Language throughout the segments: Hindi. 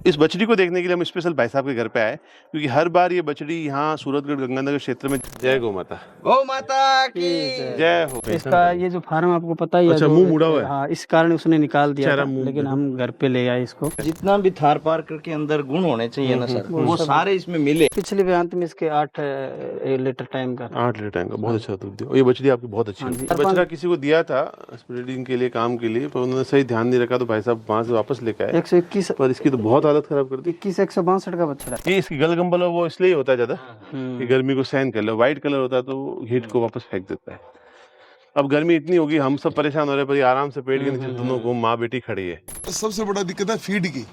इस बछड़ी को देखने के लिए हम स्पेशल भाई साहब के घर पे आए, क्योंकि हर बार ये बछड़ी यहाँ सूरतगढ़ गंगानगर क्षेत्र में। जय गौ माता। गौ माता की जय हो। इसका ये जो फार्म आपको पता ही है, अच्छा, मुंह मुड़ा हुआ है। हाँ, इस कारण उसने निकाल दिया था, मुंह लेकिन हम घर पे ले आए इसको। जितना भी थार पार्कर के अंदर गुण होने चाहिए ना सर, वो सारे इसमें मिले। पिछले बेंत में इसके 8 लीटर टाइम का 8 लीटर टाइम का बहुत अच्छा दूध दिया। और ये बछड़ी आपकी बहुत अच्छी है। बछड़ा किसी को दिया था ब्रीडिंग के लिए, काम के लिए, पर उन्होंने सही ध्यान नहीं रखा, तो भाई साहब वहां से वापस लेकर आए। 121 पर इसकी तो बहुत हालत खराब कर दी। 162 का बछड़ा। ये इसकी गलगंबल वो इसलिए होता है ज्यादा कि गर्मी को सहन कर ले। व्हाइट कलर होता है तो हीट को वापस फेंक देता है। अब गर्मी इतनी होगी, हम सब परेशान हो रहे हैं, पर ये आराम से पेड़ के नीचे दोनों को माँ बेटी खड़ी है। सबसे बड़ा दिक्कत है फीड की।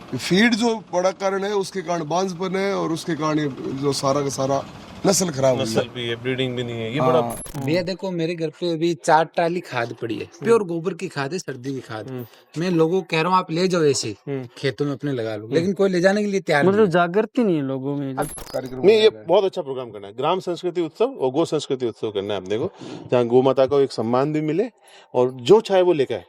फीड जो बड़ा कारण है, उसके कारण बांझपन है, और उसके कारण ये जो सारा का सारा नस्ल खराब हो गई भी है, ब्रीडिंग भी नहीं है। ये बड़ा भैया देखो, मेरे घर पे अभी 4 ट्राली खाद पड़ी है, प्योर गोबर की खाद है, सर्दी की खाद। मैं लोगों को कह रहा हूँ आप ले जाओ ऐसे खेतों में अपने लगा लो, लेकिन कोई ले जाने के लिए तैयार मतलब जागृति नहीं है लोगों में। नहीं, ये बहुत अच्छा प्रोग्राम करना है। ग्राम संस्कृति उत्सव और गो संस्कृति उत्सव करना है अपने को, जहाँ गौ माता को एक सम्मान भी मिले और जो चाहे वो लेकर आए,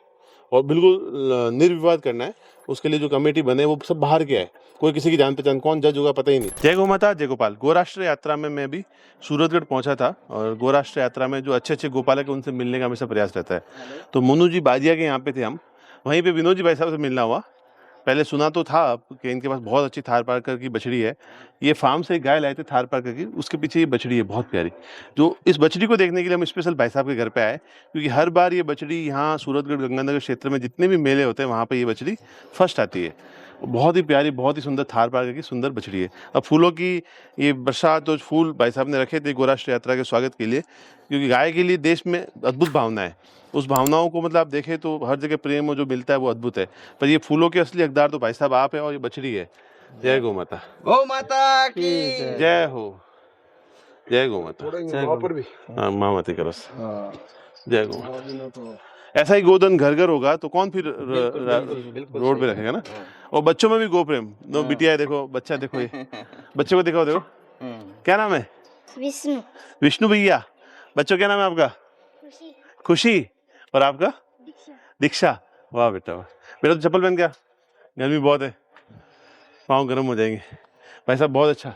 और बिल्कुल निर्विवाद करना है। उसके लिए जो कमेटी बने वो सब बाहर के आए, कोई किसी की जान पहचान, कौन जज होगा पता ही नहीं। जय गौ माता, जय गोपाल। गो राष्ट्र यात्रा में मैं भी सूरतगढ़ पहुंचा था, और गो राष्ट्र यात्रा में जो अच्छे अच्छे गोपालक है उनसे मिलने का हमेशा प्रयास रहता है। तो मोनू जी बाजिया के यहाँ पे थे हम, वहीं पे विनोद जी भाई साहब से मिलना हुआ। पहले सुना तो था कि इनके पास बहुत अच्छी थार पार्कर की बछड़ी है। ये फार्म से एक गाय लाए थे थार पार्कर की, उसके पीछे ये बछड़ी है बहुत प्यारी। जो इस बछड़ी को देखने के लिए हम स्पेशल भाई साहब के घर पे आए, क्योंकि हर बार ये बछड़ी यहाँ सूरतगढ़ गंगानगर क्षेत्र में जितने भी मेले होते हैं वहाँ पे ये बछड़ी फर्स्ट आती है। बहुत ही प्यारी, बहुत ही सुंदर थार पार्कर की सुंदर बछड़ी है। अब फूलों की ये बरसात, तो फूल भाई साहब ने रखे थे गौ राष्ट्र यात्रा के स्वागत के लिए, क्योंकि गाय के लिए देश में अद्भुत भावना है। उस भावनाओं को मतलब आप देखें तो हर जगह प्रेम जो मिलता है वो अद्भुत है। पर ये फूलों के असली हकदार तो भाई साहब आप है, और ये बछड़ी है। जय गौ माता। गौ माता की जय हो। जय गौ माता। हाँ, माँ माती का रस। जय गौ माता। ऐसा ही गोधन घर घर होगा तो कौन फिर रोड पे रखेगा ना। और बच्चों में भी गो प्रेम। दो बिटिया है, देखो बच्चा, देखो ये बच्चे को देखो, देखो क्या नाम है? विष्णु। विष्णु भैया। बच्चों क्या नाम है आपका? खुशी। खुशी। और आपका? दीक्षा। दीक्षा। वाह बेटा वाह। बेटा तो चप्पल पहन क्या, गर्मी बहुत है, पाँव गर्म हो जाएंगे। भाई साहब बहुत अच्छा।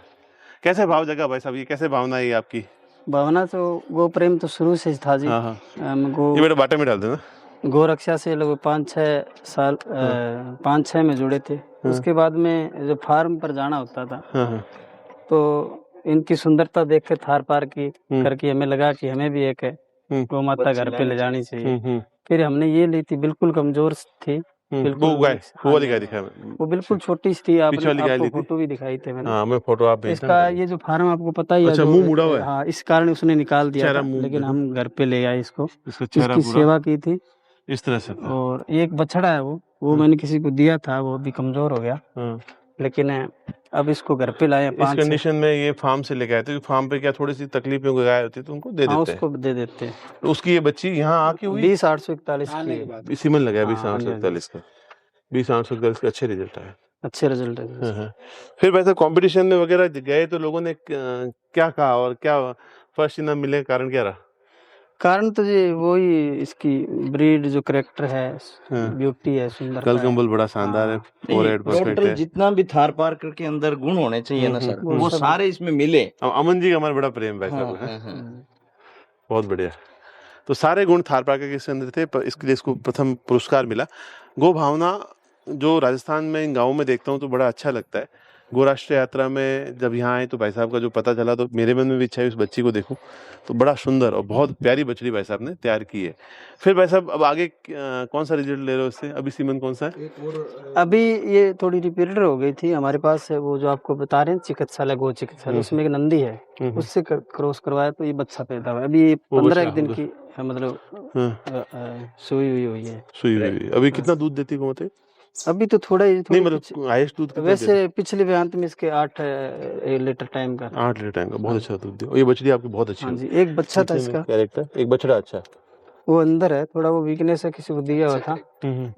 कैसे भाव जगा भाई साहब, ये कैसे भावना है आपकी? भावना तो गो प्रेम तो शुरू से था जी। हाँ हाँ। गो ये बेटा बाटे में डाल देना। गो रक्षा से लगभग 5-6 साल 5-6 में जुड़े थे। उसके बाद में जो फार्म पर जाना होता था, तो इनकी सुंदरता देख कर थार पार की करके हमें लगा कि हमें भी एक गौ माता घर पे ले जानी चाहिए। फिर हमने ये ली थी, बिल्कुल कमजोर थी, बिल्कुल वो वाली गाय दिखाया मैंने। वो बिल्कुल छोटी सी थी। आपको फोटो भी दिखाई थी मैंने। हाँ, मैं फोटो आप भेजना। इसका ये जो फार्म आपको पता ही है। अच्छा, मुंह मुड़ा हुआ है। हाँ, इस कारण उसने निकाल दिया था, लेकिन हम घर पे ले आए इसको। इसकी सेवा की थी इस तरह से। और एक बछड़ा है वो मैंने किसी को दिया था, वो भी कमजोर हो गया, लेकिन अब इसको घर पे लाए। इस कंडीशन में ये फार्म से लेके आए थे। फार्म पे क्या थोड़ी सी तकलीफें गाय होती है तो उनको दे देते हैं। उसको दे देते हैं। तो उसकी ये बच्ची यहाँ आके हुई 20,841 की। इसी में लगा 20,841 का। 20,841 का अच्छे रिजल्ट आए। अच्छे रिजल्ट है। फिर वैसे कंपटीशन में वगैरह गए तो लोगों ने क्या कहा, और क्या फर्स्ट इनाम मिले, कारण क्या रहा? कारण तो ये वही इसकी ब्रीड, जो करेक्टर है, ब्यूटी है, सुंदर। गलगंबल बड़ा शानदार है, फोरहेड परफेक्ट है। जितना भी थार पार्कर के अंदर गुण होने चाहिए ना सर, वो सारे इसमें मिले। अमन जी का हमारा बड़ा प्रेम भाई साहब, बहुत बढ़िया। तो सारे गुण थार पार्कर के इसके अंदर थे, पर इसके लिए इसको प्रथम पुरस्कार मिला। गो भावना जो राजस्थान में इन गाँवों में देखता हूँ तो बड़ा अच्छा लगता है। गो राष्ट्र यात्रा में जब यहाँ आए तो भाई साहब का जो पता चला, तो मेरे मन में भी इच्छा है उस बच्ची को देखूं। तो बड़ा सुंदर और बहुत प्यारी बछड़ी भाई साहब ने तैयार की है। फिर भाई साहब अब आगे कौन सा रिजल्ट ले रहे हो इससे? अभी सीमन कौन सा है? अभी ये थोड़ी रिपीटर हो गई थी हमारे पास, वो जो आपको बता रहे हैं चिकित्सालय, गो चिकित्सालय, उसमें एक नंदी है, उससे क्रॉस करवाया तो ये बच्चा पैदा हुआ। अभी 15 दिन की मतलब सुई हुई है। सुई हुई। अभी कितना दूध देती है गोमाता? अभी तो थोड़ा ही, नहीं मतलब हाईएस्ट दूध कितना? वैसे पिछले बेंत में इसके 8 लीटर टाइम का। 8 लीटर टाइम का बहुत अच्छा दूध दिया। और ये बछड़ी आपकी बहुत अच्छी है। हाँ जी, एक बच्चा था इसका, कैरेक्टर, एक बछड़ा अच्छा। वो अंदर है, थोड़ा वो वीकनेस है, किसी को दिया हुआ था।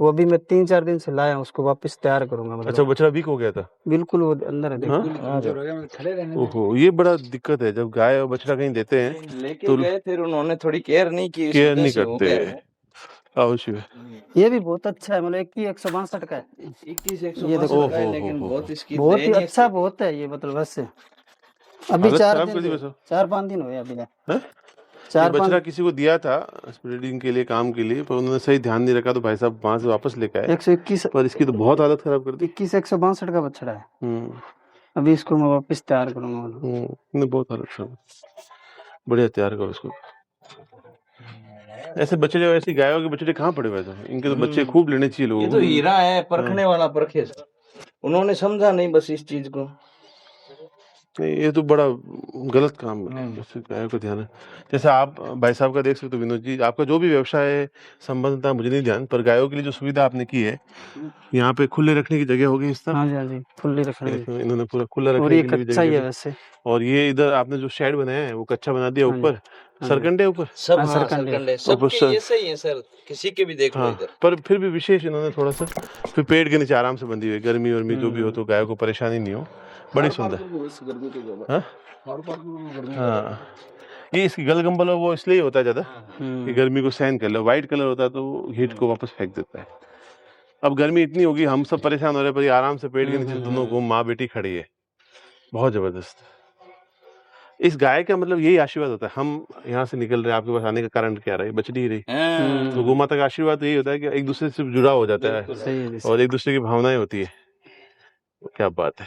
वो अभी मैं 3-4 दिन से लाया हूँ, उसको वापस तैयार करूंगा। मतलब अच्छा, बछड़ा वीक हो गया था? बिल्कुल, वो अंदर है, देखो। ओहो, ये बड़ा दिक्कत है जब गाय और बछड़ा कहीं देते हैं लेके गए, फिर उन्होंने थोड़ी केयर नहीं की, केयर नहीं करते। अवश्य है। ये भी बहुत अच्छा है, मतलब 2162 का है। 21 ये देखो। 162 का है, ओहो, लेकिन हो, बहुत इसकी बहुत ही दयनीय अच्छा, बहुत है ये, मतलब बस अभी हालत 4 खराब दिन कर दी हुए, बस अब। 4-5 दिन हुए अभी। हैं? ये 4-5 बछड़ा किसी को दिया था ब्रीडिंग के लिए, काम के लिए, पर उन्होंने सही ध्यान नहीं रखा तो भाई साहब वहां से वापस लेके आए, 121 पर इसकी तो बहुत हालत खराब कर दी। 162 का बछड़ा है। हम्म अभी इसको मैं वापस तैयार करूंगा। नहीं, बहुत हालत खराब। बढ़िया तैयार करो इसको। ऐसे बछड़े, ऐसी गायों के बछड़े कहाँ पड़े हुए थे? इनके तो बच्चे खूब लेने चाहिए ये लोगों तो को। हीरा है, परखने वाला परखे सर। उन्होंने समझा नहीं बस इस चीज को। नहीं, ये तो बड़ा गलत काम है, जैसे गायों को ध्यान है। जैसे आप भाई साहब का देख सकते हो, विनोद जी, आपका जो भी व्यवसाय है, संबंध था मुझे नहीं ध्यान, पर गायों के लिए जो सुविधा आपने की है, यहाँ पे खुले रखने की जगह होगी इस तरफ। हाँ जी, हाँ जी, खुली रखनी है। इसमें इन्होंने पूरा खुला और रखने ये के लिए भी कच्चा ही जगह है दी। वैसे। और ये इधर आपने जो शेड बनाया है वो कच्चा बना दिया हाँ जी, ऊपर, हाँ जी। सरकंडे ऊपर। सब हाँ, हाँ, सरकंडे। सरकंडे ऊपर सबके ऐसे ही है सर, किसी के भी देख लो हाँ, इधर। पर फिर भी विशेष इन्होंने थोड़ा सा, फिर पेड़ के नीचे आराम से बंधी हुई, गर्मी वर्मी जो भी हो तो गायों को परेशानी नहीं हो, बड़ी सुंदर। हाँ? हाँ, ये इसकी गलगंबल वो इसलिए होता है ज्यादा कि गर्मी को सहन कर ले। व्हाइट कलर होता है तो हीट को वापस फेंक देता है। अब गर्मी इतनी होगी, हम सब परेशान हो रहे हैं, पर ये आराम से पेड़ के नीचे दोनों को माँ बेटी खड़ी है, बहुत जबरदस्त। इस गाय का मतलब यही आशीर्वाद होता है। हम यहाँ से निकल रहे हैं, आपके पास आने का कारण क्या रहा है? बच नहीं रही, तो गौ माता का आशीर्वाद तो यही होता है कि एक दूसरे से जुड़ा हो जाता है सही है जी। और एक दूसरे की भावनाएं होती है। क्या बात है।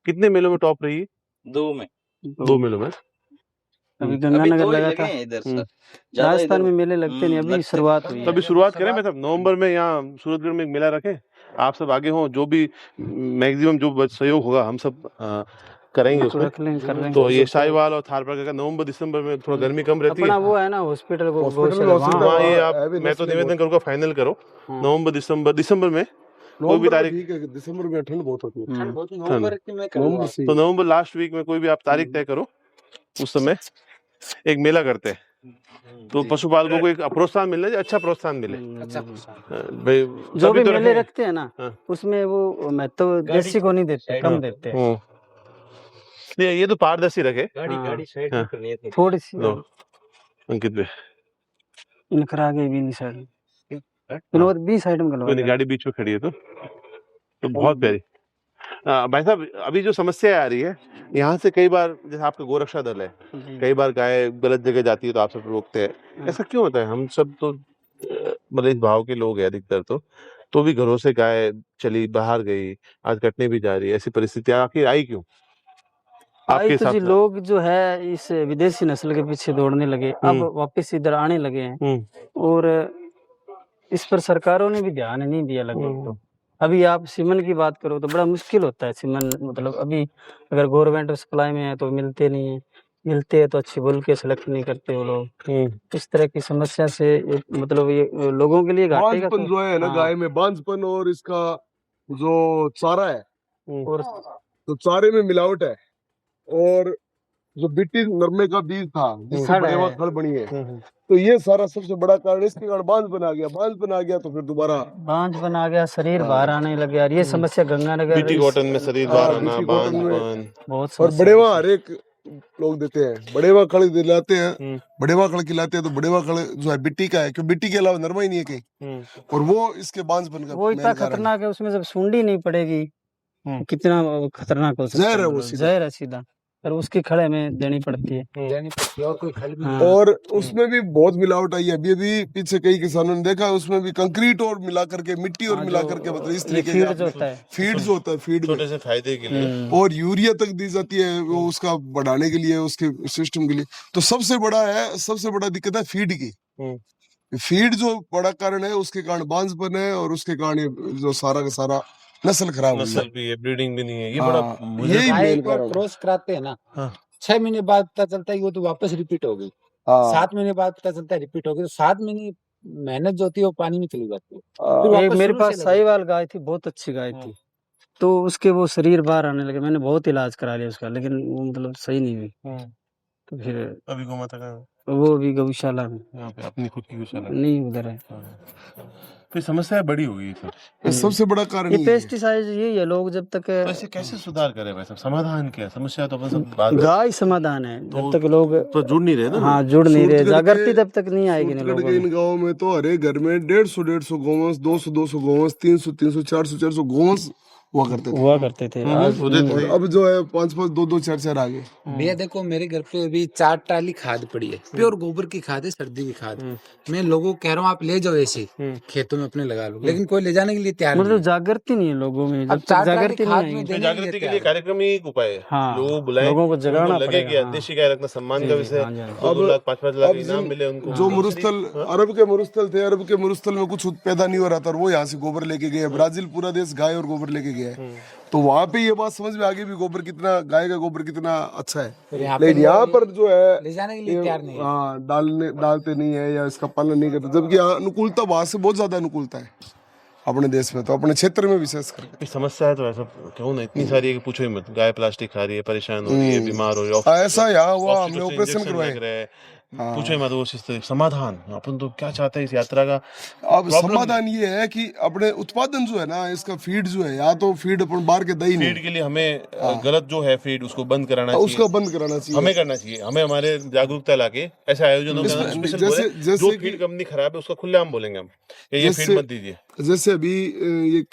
कितने मेलों में टॉप रही है? 2 में। 2 मेलों में। अभी अभी गंगानगर 2 ही लगा लगे था। हैं इधर सर। ज्यादा राजस्थान इधर में मेले लगते नहीं, अभी लगते शुरुआत हुई तो है। अभी शुरुआत करें, मतलब नवंबर में यहाँ सूरतगढ़ में एक मेला रखें, आप सब आगे हों, जो भी मैक्सिमम जो सहयोग होगा हम सब करेंगे उसको उसमें। रख लेंगे, कर लेंगे। तो ये साहिवाल और थारपारकर का नवंबर दिसंबर में थोड़ा गर्मी कम रहती है। अपना वो है ना हॉस्पिटल को, हॉस्पिटल वहाँ ये आप, है भी मैं तो नस्लें निवेदन करूँगा फाइनल करो नवंबर दिसंबर में कोई भी नवंबर में तारीख। ठीक है, दिसंबर में ठंड बहुत होती है। नवंबर से तो नवंबर लास्ट वीक में कोई भी आप तारीख तय करो, उस समय एक मेला करते हैं, तो पशुपालकों को एक प्रोत्साहन मिलना चाहिए, अच्छा प्रोत्साहन मिले। भाई जो तभी भी तो मेले रखें। रखते हैं ना, हाँ। उसमें वो मैं तो देसी को नहीं देते, कम देते हैं। नहीं, ये तो पारदर्शी रखे। गाड़ी साइड हाँ। में करनी है थोड़ी सी लो अंकित भाई, इनकर आगे भी नहीं साइड, विनोद भी साइड में कोई नहीं, गलवा गाड़ी बीच में खड़ी है तो बहुत प्यारी। भाई साहब, अभी जो समस्या आ रही है यहाँ से, कई बार जैसे आपका गोरक्षा दल है, कई बार गाय गलत जगह जाती है तो आप सब रोकते हैं, ऐसा क्यों होता है? हम सब तो मतलब इस भाव के लोग हैं अधिकतर, तो भी घरों से गाय चली बाहर गई, आज कटने भी जा रही है, ऐसी परिस्थिति आखिर आई क्यों आपके आई तो हिसाब जी, से? लोग जो है इस विदेशी नस्ल के पीछे दौड़ने लगे, अब वापस इधर आने लगे हैं, और इस पर सरकारों ने भी ध्यान नहीं दिया लगभग। तो अभी आप सीमन की बात करो तो बड़ा मुश्किल होता है सीमन, मतलब अभी अगर गवर्नमेंट सप्लाई में है तो मिलते नहीं है, मिलते हैं तो अच्छी बोल के सेलेक्ट नहीं करते वो लोग। इस तरह की समस्या से मतलब ये लोगों के लिए घाटे का बांझपन जो है ना, गाय में बांझपन, और इसका जो चारा है, और तो चारे में मिलावट है, और जो बिट्टी नरमे का बीज था जिससे खड़ बड़ेवा है। खड़ बनी है, तो ये सारा सबसे बड़ा कारण, इसके कारण बांझ बना गया तो फिर दोबारा बांझ बना गया, शरीर बाहर आने लग गया, और ये समस्या गंगानगर बीटी कॉटन में शरीर बाहर आना, बीटी कॉटन में बांझपन। बहुत और समस्या बड़ेवा हर एक लोग देते हैं, बड़ेवा खड़ दिलाते हैं, बड़ेवा खड़ खिलाते हैं, तो बड़ेवा खड़ जो है बिट्टी का है, क्यों बिट्टी के अलावा नरमा ही नहीं है कहीं, और वो इसके बांझपन का वो इतना main कारण है। खतरनाक है, उसमें जब सूंडी नहीं पड़ेगी कितना खतरनाक हो सकता जहर है वो मतलब सीधा। जहर है सीधा, पर उसकी खड़े में देनी पड़ती है। और कोई खल भी हाँ। और उसमें भी बहुत मिलावट आई है। अभी पीछे कई किसानों ने देखा, उसमें भी कंक्रीट और मिला करके, मिट्टी और हाँ, मिला जो करके, मतलब इस ये तरीके फीड का जो होता है, फीड जो होता है, फीड में छोटे से फायदे के लिए। और यूरिया तक दी जाती है वो उसका बढ़ाने के लिए, उसके सिस्टम के लिए। तो सबसे बड़ा दिक्कत है फीड की। फीड जो बड़ा कारण है, उसके कारण बांझपन है, और उसके कारण ये जो सारा का सारा नस्ल खराब हुई नस्ल है। भी है, ब्रीडिंग भी नहीं है, ये हाँ, बड़ा मुझे यही गाय मेन को कारण है। क्रॉस कराते हैं ना, हाँ। 6 महीने बाद पता चलता है कि वो तो वापस रिपीट हो गई। हाँ। 7 महीने बाद पता चलता है रिपीट हो गई, तो 7 महीने मेहनत जो होती है वो पानी में चली जाती है। फिर एक वापस मेरे शुरू पास से लगा। साहिवाल गाय थी, बहुत अच्छी गाय थी, तो उसके वो शरीर बाहर आने लगे, मैंने बहुत इलाज करा लिया उसका, लेकिन वो मतलब सही नहीं हुई। तो फिर अभी गौ माता का वो भी गौशाला में यहाँ पे अपनी खुद की गौशाला नहीं, उधर है। फिर समस्या बड़ी होगी फिर। ये सबसे बड़ा कारण ये यही है। पेस्टिसाइड यही है, लोग जब तक तो ऐसे कैसे सुधार करें भाई साहब? समाधान क्या है? समस्या तो अपन सब बात गाय समाधान है, जब तक लोग तो जुड़ नहीं रहे ना। हाँ जुड़ नहीं रहे, सूरतगढ़ जागृति के- तब तक नहीं आएगी ना सूरतगढ़ लोगों के में। इन गाँव में तो हर एक घर में 150 गोवंश, 200 गोवंश, 300 400 गोवंश हुआ करते थे। आज होते नहीं थे। है। और अब जो है 5 2 4 आ गए। भैया देखो मेरे घर पे अभी 4 ट्राली खाद पड़ी है, प्योर गोबर की खाद है, सर्दी की खाद। मैं लोगों को कह रहा हूँ आप ले जाओ ऐसे खेतों में अपने लगा लो, लेकिन कोई ले जाने के लिए तैयार नहीं मतलब है। जागृति नहीं है लोगों में, अब जब तक 4 ट्राली जागृति नहीं खाद में आएगी। देने जागृति के लिए कार्यक्रम ही एक उपाय है। हाँ, लोगों को बुलाएं, लोगों को जगाना उनको लगे कि पड़ेगा, हाँ। देशी गाय रखना सम्मान का विषय हाँ जी, हाँ जी। 2 लाख 5 लाख अब इनाम मिले उनको। जो मुरुस्थल अरब के मुरुस्थल थे, अरब के मुरुस्थल में कुछ पैदा नहीं हो रहा था और वो यहाँ से गोबर लेके गए। ब्राजील पूरा देश गाय और गोबर लेके गया है, तो वहां पे ये बात समझ में आ गई भी गोबर कितना, गाय का गोबर कितना अच्छा है। यहाँ पे लेकिन यहाँ पर जो है ले जाने के लिए तैयार नहीं है। हाँ डालते नहीं है या इसका पालन नहीं करते, जबकि यहाँ अनुकूलता वहां से बहुत ज्यादा अनुकूलता है अपने देश में, तो अपने क्षेत्र में विशेष करके। ये समस्या है तो ऐसा क्यों ना इतनी सारी है कि पूछो ही मत। गाय प्लास्टिक खा रही है, परेशान हो रही है, बीमार हो रही है, ऐसा यहाँ हुआ, हमने ऑक्सीटोसिन ऑपरेशन इंजेक्शन करवाए। लग रहा है। पूछो ही मत। वो समाधान अपन तो क्या चाहते हैं इस यात्रा का? अब समाधान ये है कि अपने उत्पादन जो है ना, इसका फीड जो है, या तो फीड अपन बाहर के दही फीड नहीं, के लिए हमें गलत जो है फीड उसको बंद कराना चाहिए। उसका बंद कराना चाहिए। हमें करना चाहिए, हमें हमारे जागरूकता लाके ऐसे आयोजनों का स्पेशल जैसे- जैसे जो कि- फीड कंपनी खराब है उसका खुलेआम बोलेंगे हम कि ये फीड मत दीजिए। जैसे अभी ये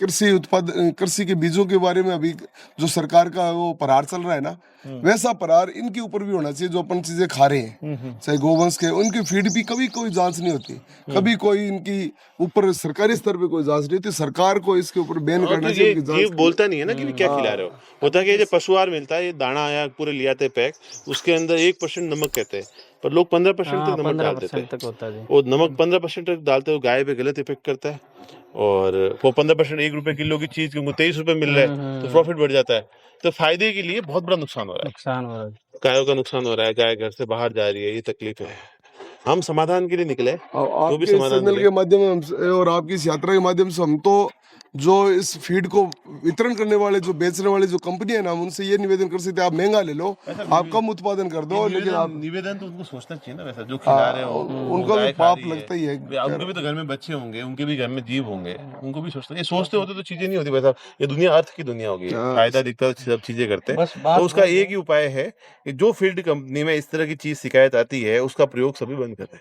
कृषि के बीजों के बारे में अभी जो सरकार का वो प्रहार चल रहा है ना, वैसा प्रहार इनके ऊपर भी होना चाहिए। जो अपन चीजें खा रहे हैं, चाहे गोवंश के, उनकी फीड भी कभी कोई जांच नहीं होती, कभी कोई इनकी ऊपर सरकारी स्तर पे कोई जांच नहीं होती। सरकार को इसके ऊपर बैन करना तो चाहिए। ये इनकी जांच जीव बोलता नहीं है ना कि भी क्या खिला रहे हो। होता है कि ये पशु आहार मिलता है, ये दाना आया पूरे ले आते पैक, उसके अंदर 1% नमक कहते हैं, पर लोग 15% तक नमक डाल देते हैं। 15% तक होता है जी। वो नमक 15% तक डालते हो, गाय पे गलत इफेक्ट करता है। और वो 15% 1 रुपए किलो की चीज उनको 23 रुपए मिल रहा है, तो प्रॉफिट बढ़ जाता है। तो फायदे के लिए बहुत बड़ा नुकसान हो रहा है। नुकसान हो रहा है। गायों का नुकसान हो रहा है, गाय घर से बाहर जा रही है, ये तकलीफ है। हम समाधान के लिए निकले, और जो भी आपके इस समाधान चैनल मिले। के माध्यम से और आपकी इस यात्रा के माध्यम से हम तो जो इस फीड को वितरण करने वाले, जो बेचने वाले जो कंपनी है ना, हम उनसे ये निवेदन कर सकते हैं, आप महंगा ले लो, आप कम उत्पादन कर दो, लेकिन आप निवेदन तो उनको सोचना चाहिए ना, वैसा जो खिला रहे हो उनको भी पाप लगता ही है। उनके भी तो घर में बच्चे होंगे, उनके भी घर में जीव होंगे, उनको भी सोचना। ये सोचते होते तो चीजें नहीं होती वैसा। ये दुनिया अर्थ की दुनिया होगी, फायदा दिखता है, सब चीजें करते हैं। बस बात तो उसका एक ही उपाय है कि जो फील्ड कंपनी में इस तरह की चीज शिकायत आती है, उसका प्रयोग सभी बंद करें।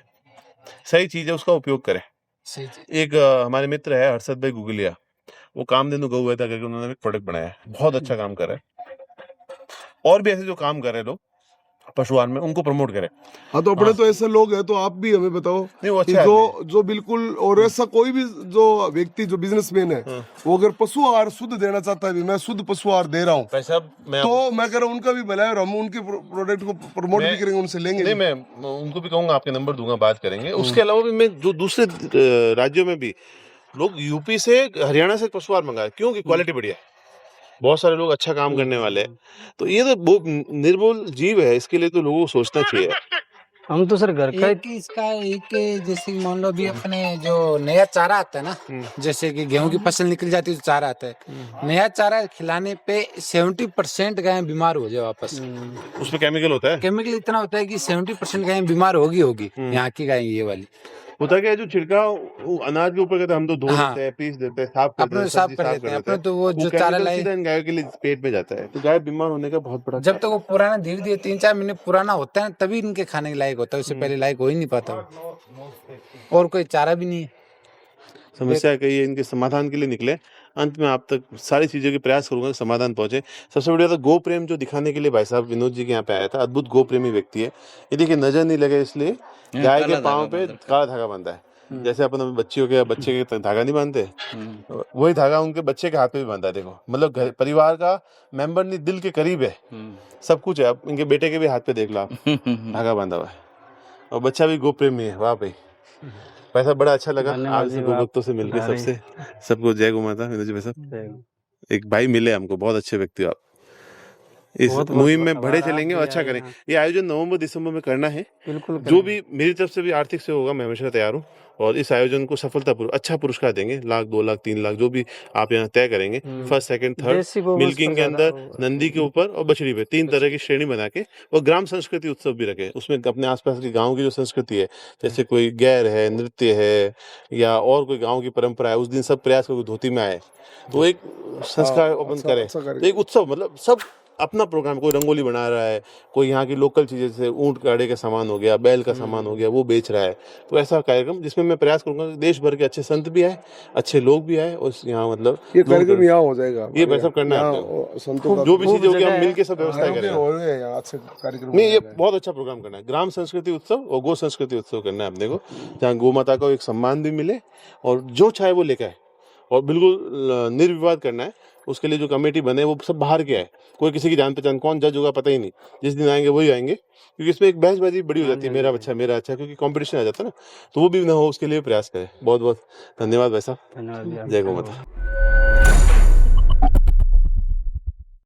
सही चीज है, उसका उपयोग करें। सही चीज। एक हमारे मित्र है हर्षद भाई गुगलिया, वो कामधेनु गौ वैदा करके उन्होंने एक प्रोडक्ट बनाया है, बहुत अच्छा काम कर रहा है। और भी ऐसे जो काम कर रहे हैं लोग पशुआहार में, उनको प्रमोट करें। हाँ, तो अपने तो ऐसे लोग हैं, तो आप भी हमें बताओ नहीं, वो कि अच्छा जो बिल्कुल, और ऐसा कोई भी जो व्यक्ति, जो बिजनेसमैन है, वो अगर पशु आहार शुद्ध देना चाहता है, भी मैं शुद्ध पशु आहार दे रहा हूँ, पैसा मैं तो मैं कह रहा हूँ उनका भी भला है, और हम उनके प्रोडक्ट को प्रमोट भी करेंगे, उनसे लेंगे नहीं, भी। मैं उनको भी कहूंगा, आपके नंबर दूंगा, बात करेंगे। उसके अलावा भी मैं जो दूसरे राज्यों में भी लोग यूपी से, हरियाणा से पशुआहार मंगाए, क्योंकि क्वालिटी बढ़िया है। बहुत सारे लोग अच्छा काम करने वाले हैं। तो ये तो वो निर्मूल जीव है, इसके लिए तो लोगों को सोचना चाहिए। हम तो सर घर का एक ही इसका एक जैसे कि मान लो अभी अपने जो नया चारा आता है ना, जैसे कि गेहूं की फसल निकल जाती है तो चारा आता है, नया चारा खिलाने पे 70% गायें बीमार हो जाए वापस। उसमें केमिकल होता है। केमिकल इतना होता है कि 70% गायें बीमार होगी यहाँ की गाय ये वाली। होता क्या है, जो छिड़काव वो अनाज के ऊपर करते हैं, हम तो धो हाँ। देते हैं, पीस देते हैं, साफ कर अपने देते हैं, साफ सब्जी कर साफ लेते हैं, देते अपने तो वो जो चारा chemical लाए सीधा इन गायों के लिए पेट में जाता है, तो गाय बीमार होने का बहुत बड़ा जब तक वो पुराना धीरे धीरे 3-4 महीने पुराना होता है तभी इनके खाने के लायक होता है, उससे पहले लायक हो ही नहीं पाता वो। और कोई चारा भी नहीं है। समस्या कही है, इनके समाधान के लिए निकले। अंत में आप तक सारी चीजों के प्रयास करूंगा कि समाधान पहुंचे। सबसे बढ़िया तो गो प्रेम जो दिखाने के लिए भाई साहब विनोद जी के यहाँ पे आया था, अद्भुत गो प्रेमी व्यक्ति है। ये देखिए नजर नहीं लगे इसलिए गाय के पाँव पे काला धागा बांधा है। जैसे अपन बच्चियों के बच्चे के धागा नहीं बांधते, वही धागा उनके बच्चे के हाथ पे भी बांधा है। देखो, मतलब घर परिवार का मेंबर नहीं, दिल के करीब है, सब कुछ है। अब इनके बेटे के भी हाथ पे देख लो आप, धागा बांधा हुआ है, और बच्चा भी गो प्रेमी है। वाह भाई, पैसा बड़ा अच्छा लगा धन्यवाद आप जी, से गोभक्तों से मिलकर। अरे। सबसे सबको जय गौ माता। विनोद जी भाई साहब, एक भाई मिले हमको, बहुत अच्छे व्यक्ति हो आप। इस बहुत मुहिम में बहुत बढ़े आभार, चलेंगे आप और भी अच्छा आए करें। हैं। ये आयोजन नवंबर दिसंबर में करना है। बिल्कुल जो भी मेरी तरफ से भी आर्थिक से होगा, मैं हमेशा तैयार हूँ। और इस आयोजन को सफलतापूर्वक अच्छा पुरस्कार देंगे, 1 लाख 2 लाख 3 लाख जो भी आप यहाँ तय करेंगे, फर्स्ट सेकंड थर्ड, देसी गोवंश मिल्किंग पर के ज्यादा अंदर वो- नंदी के ऊपर और बछड़ी पे 3 तरह की श्रेणी बना के, और ग्राम संस्कृति उत्सव भी रखे, उसमें अपने आसपास के गांव की जो संस्कृति है, जैसे कोई गैर है, नृत्य है, या और कोई गांव की परंपरा है, उस दिन सब प्रयास करके धोती में आए, तो एक संस्कार ओपन अच्छा- करे, अच्छा तो कार्यक्रम। एक उत्सव, मतलब सब अपना प्रोग्राम, कोई रंगोली बना रहा है, कोई यहाँ की लोकल चीजें जैसे ऊंट काढ़े का सामान हो गया, बैल का सामान हो गया, वो बेच रहा है, तो ऐसा कार्यक्रम जिसमें मैं प्रयास करूंगा कि देश भर के अच्छे संत भी आए, अच्छे लोग भी आए, और यहाँ मतलब ये दूर कार्यक्रम दराज- यहाँ हो जाएगा ये भाई साहब करना है यहाँ आपने। संतों का जो भी खूब चीजें होगी हम जगह है। मिलके सब व्यवस्था आरोग्य करेंगे। हो रहे हैं यहाँ अच्छे कार्यक्रम नहीं, ये हो रहे हैं। बहुत अच्छा प्रोग्राम करना है, ग्राम संस्कृति उत्सव और गो संस्कृति उत्सव करना है अपने को, जहाँ गौ माता को एक सम्मान भी मिले, और जो चाहे वो लेकर आए, और बिल्कुल निर्विवाद करना है। उसके लिए जो कमेटी बने वो सब बाहर के आए, कोई किसी की जान पहचान, कौन जज होगा पता ही नहीं, जिस दिन आएंगे वही आएंगे, क्योंकि इसमें एक बहसबाजी बड़ी हो जाती है, मेरा अच्छा मेरा अच्छा, क्योंकि कंपटीशन आ जाता है ना, तो वो भी ना हो, उसके लिए प्रयास करें। बहुत बहुत धन्यवाद भाई साहब, धन्यवाद जी, जय गौ माता।